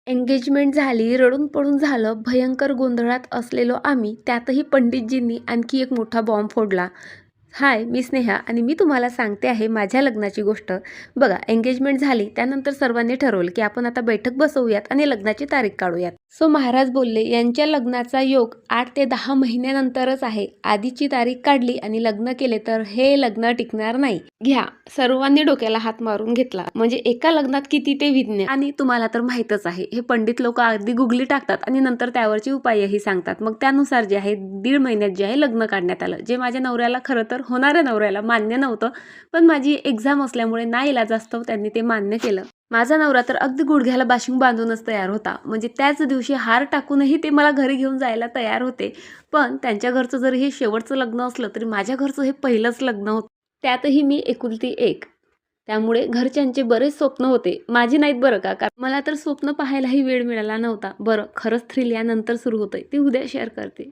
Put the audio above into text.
Engagement झाली, रडून पडून झालं, भयंकर गोंधळात असलेलो आम्ही. त्यातही पंडितजींनी आणखी एक मोठा बॉम्ब फोडला. हाय, मी स्नेहा आणि मी तुम्हाला सांगते आहे माझ्या लग्नाची गोष्ट. बघा, एंगेजमेंट झाली त्यानंतर सर्वांनी ठरवलं की आपण आता बैठक बसवूयात आणि लग्नाची तारीख काढूयात. सो महाराज बोलले यांच्या लग्नाचा योग 8 ते 10 महिन्यानंतरच आहे. आधीची तारीख काढली आणि लग्न केले तर हे लग्न टिकणार नाही. घ्या. सर्वांनी डोक्याला हात मारून घेतला. म्हणजे एका लग्नात किती ते विज्ञान. आणि तुम्हाला तर माहीतच आहे, हे पंडित लोक अगदी गुगली टाकतात आणि नंतर त्यावरची उपायही सांगतात. मग त्यानुसार जे आहे 1.5 महिन्यात जे आहे लग्न काढण्यात आलं. जे माझ्या नवऱ्याला खरं तर होणाऱ्या नवऱ्याला मान्य नव्हतं, पण माझी एक्झाम असल्यामुळे नाईलाजास्तव त्यांनी ते मान्य केलं. माझा नवरा तर अगदी गुडघ्याला बाशिंग बांधूनच तयार होता. म्हणजे त्याच दिवशी हार टाकूनही ते मला घरी घेऊन जायला तयार होते. पण त्यांच्या घरचं जरी हे शेवटचं लग्न असलं तरी माझ्या घरचं हे पहिलंच लग्न होतं. त्यातही मी एकुलती एक. त्यामुळे घरच्यांचे बरेच स्वप्न होते. माझी नाहीत बरं का, कारण मला तर स्वप्न पाहायलाही वेळ मिळाला नव्हता. बरं, खरंच थ्रिल यानंतर सुरू होतंय, ते उद्या शेअर करते.